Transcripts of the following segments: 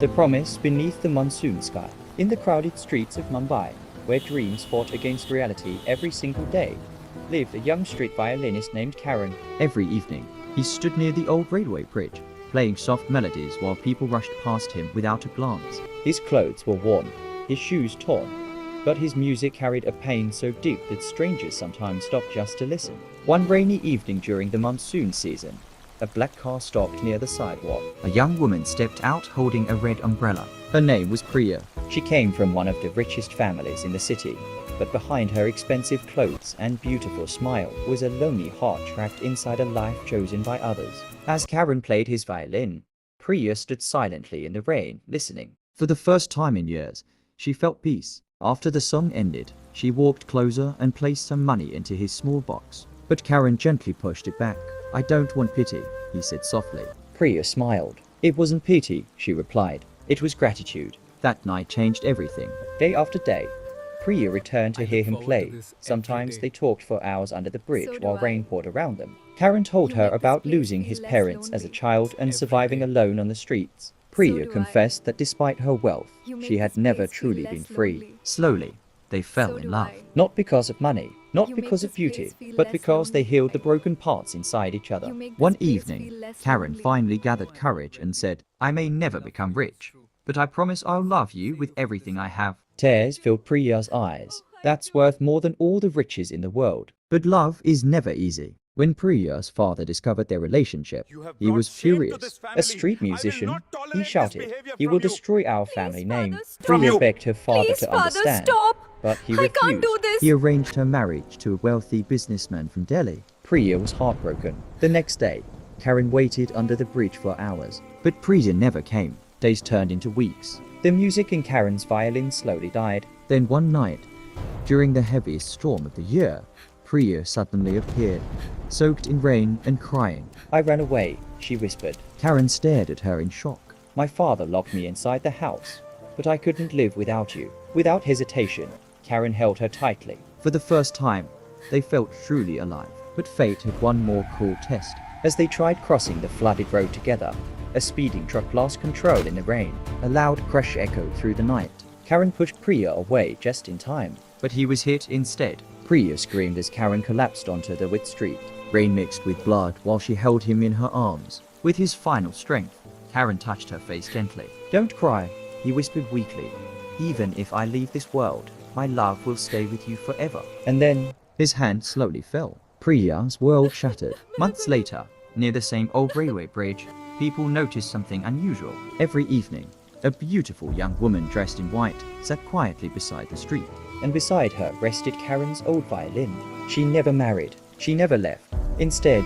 The promise beneath the monsoon sky. In the crowded streets of Mumbai, where dreams fought against reality every single day, lived a young street violinist named Karan. Every evening, he stood near the old railway bridge, playing soft melodies while people rushed past him without a glance. His clothes were worn, his shoes torn, but his music carried a pain so deep that strangers sometimes stopped just to listen. One rainy evening during the monsoon season, a black car stopped near the sidewalk. A young woman stepped out holding a red umbrella. Her name was Priya. She came from one of the richest families in the city, but behind her expensive clothes and beautiful smile was a lonely heart trapped inside a life chosen by others. As Karan played his violin, Priya stood silently in the rain, listening. For the first time in years, she felt peace. After the song ended, she walked closer and placed some money into his small box. But Karan gently pushed it back. "I don't want pity," he said softly. Priya smiled. "It wasn't pity," she replied. "It was gratitude." That night changed everything. Day after day, Priya returned to hear him play. Sometimes they talked for hours under the bridge while rain poured around them. Karan told her about losing his parents as a child and surviving alone on the streets. Priya confessed that despite her wealth, she had never truly been free. Slowly, they fell in love. Not because of money, not because of beauty, but because they healed the broken parts inside each other. One evening, Karan finally gathered courage and said, "I may never become rich, but I promise I'll love you with everything I have." Tears filled Priya's eyes. That's worth more than all the riches in the world. But love is never easy. When Priya's father discovered their relationship, he was furious. A street musician, he shouted, "He will destroy our family name." Priya begged her father to understand, but he refused. He arranged her marriage to a wealthy businessman from Delhi. Priya was heartbroken. The next day, Karan waited under the bridge for hours, but Priya never came. Days turned into weeks. The music in Karan's violin slowly died. Then one night, during the heaviest storm of the year, Priya suddenly appeared, soaked in rain and crying. "I ran away," she whispered. Karan stared at her in shock. "My father locked me inside the house, but I couldn't live without you." Without hesitation, Karan held her tightly. For the first time, they felt truly alive. But fate had one more cruel test. As they tried crossing the flooded road together, a speeding truck lost control in the rain. A loud crash echoed through the night. Karan pushed Priya away just in time, but he was hit instead. Priya screamed as Karan collapsed onto the wet street. Rain mixed with blood while she held him in her arms. With his final strength, Karan touched her face gently. "Don't cry," he whispered weakly. "Even if I leave this world, my love will stay with you forever." And then his hand slowly fell. Priya's world shattered. Months later, near the same old railway bridge, people noticed something unusual. Every evening, a beautiful young woman dressed in white sat quietly beside the street. And beside her rested Karan's old violin. She never married. She never left. Instead,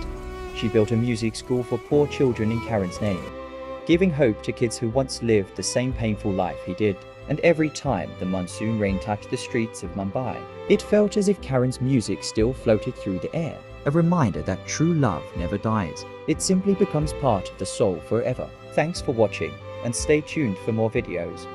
she built a music school for poor children in Karan's name, giving hope to kids who once lived the same painful life he did. And every time the monsoon rain touched the streets of Mumbai, it felt as if Karan's music still floated through the air. A reminder that true love never dies. It simply becomes part of the soul forever. Thanks for watching, and stay tuned for more videos.